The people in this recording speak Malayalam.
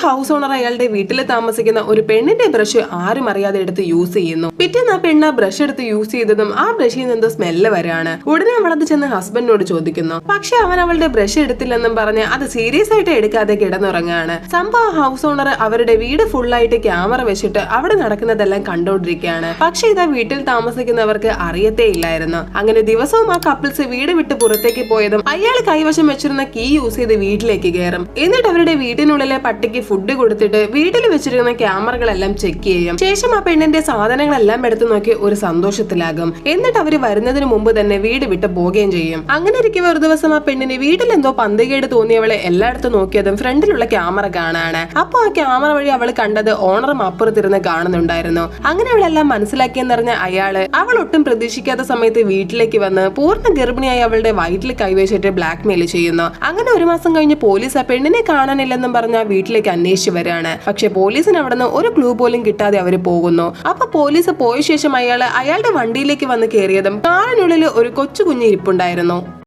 ഹൗസ് ഓണർ അയാളുടെ വീട്ടിൽ താമസിക്കുന്ന ഒരു പെണ്ണിന്റെ ബ്രഷ് ആരും അറിയാതെ എടുത്ത് യൂസ് ചെയ്യുന്നു. പിറ്റേന്ന് ആ പെണ്ണ് ബ്രഷ് എടുത്ത് യൂസ് ചെയ്തതും ആ ബ്രഷിൽ നിന്ന് എന്തോ സ്മെല്ല് വരാണ്. ഉടനെ അവളത് ചെന്ന് ഹസ്ബൻഡിനോട് ചോദിക്കുന്നു. പക്ഷെ അവൻ അവളുടെ ബ്രഷ് എടുത്തില്ലെന്നും പറഞ്ഞ് അത് സീരിയസ് ആയിട്ട് എടുക്കാതെ കിടന്നുറങ്ങാണ്. സംഭവം ഹൗസ് ഓണർ അവരുടെ വീട് ഫുള്ളായിട്ട് ക്യാമറ വെച്ചിട്ട് അവിടെ നടക്കുന്നതെല്ലാം കണ്ടോണ്ടിരിക്കുകയാണ്. പക്ഷെ ഇതാ വീട്ടിൽ താമസിക്കുന്നവർക്ക് അറിയത്തേ ഇല്ലായിരുന്നു. അങ്ങനെ ദിവസവും ആ കപ്പിൾസ് വീട് വിട്ട് പുറത്തേക്ക് പോയതും അയാൾ കൈവശം വെച്ചിരുന്ന കീ യൂസ് ചെയ്ത് വീട്ടിലേക്ക് കയറും. എന്നിട്ട് അവരുടെ വീട്ടിനുള്ളിലെ പട്ടിക്ക് ഫുഡ് കൊടുത്തിട്ട് വീട്ടിൽ വെച്ചിരിക്കുന്ന ക്യാമറകളെല്ലാം ചെക്ക് ചെയ്യും. ശേഷം ആ പെണ്ണിന്റെ സാധനങ്ങളെല്ലാം എടുത്തു നോക്കി ഒരു സന്തോഷത്തിലാകും. എന്നിട്ട് അവര് വരുന്നതിന് മുമ്പ് തന്നെ വീട് വിട്ട് പോവുകയും ചെയ്യും. അങ്ങനെ ഇരിക്കുമ്പോൾ ഒരു ദിവസം ആ പെണ്ണിന് വീട്ടിൽ എന്തോ പന്തികേട് തോന്നിയവളെ എല്ലായിടത്തും നോക്കിയതും ഫ്രണ്ടിലുള്ള ക്യാമറ കാണാണ്. അപ്പൊ ആ ക്യാമറ വഴി അവൾ കണ്ടത് ഓണറും അപ്പുറത്തിരുന്ന് കാണുന്നുണ്ടായിരുന്നു. അങ്ങനെ അവളെല്ലാം മനസ്സിലാക്കിയെന്നറിഞ്ഞ അയാള് അവൾ ഒട്ടും പ്രതീക്ഷിക്കാത്ത സമയത്ത് വീട്ടിലേക്ക് വന്ന് പൂർണ്ണ ഗർഭിണിയായി അവളുടെ വയറ്റിൽ കൈവച്ചിട്ട് ബ്ലാക്ക് മെയിൽ ചെയ്യുന്നു. അങ്ങനെ ഒരു മാസം കഴിഞ്ഞ് പോലീസ് ആ പെണ്ണിനെ കാണാനില്ലെന്നും പറഞ്ഞ വീട്ടിലേക്ക് അന്വേഷിച്ചു വരികയാണ്. പക്ഷെ പോലീസിന് അവിടെ നിന്ന് ഒരു ക്ലൂ പോലും കിട്ടാതെ അവര് പോകുന്നു. അപ്പൊ പോലീസ് പോയ ശേഷം അയാളുടെ വണ്ടിയിലേക്ക് വന്ന് കയറിയതും കാറിനുള്ളിൽ ഒരു കൊച്ചു കുഞ്ഞ് ഇരിപ്പുണ്ടായിരുന്നു.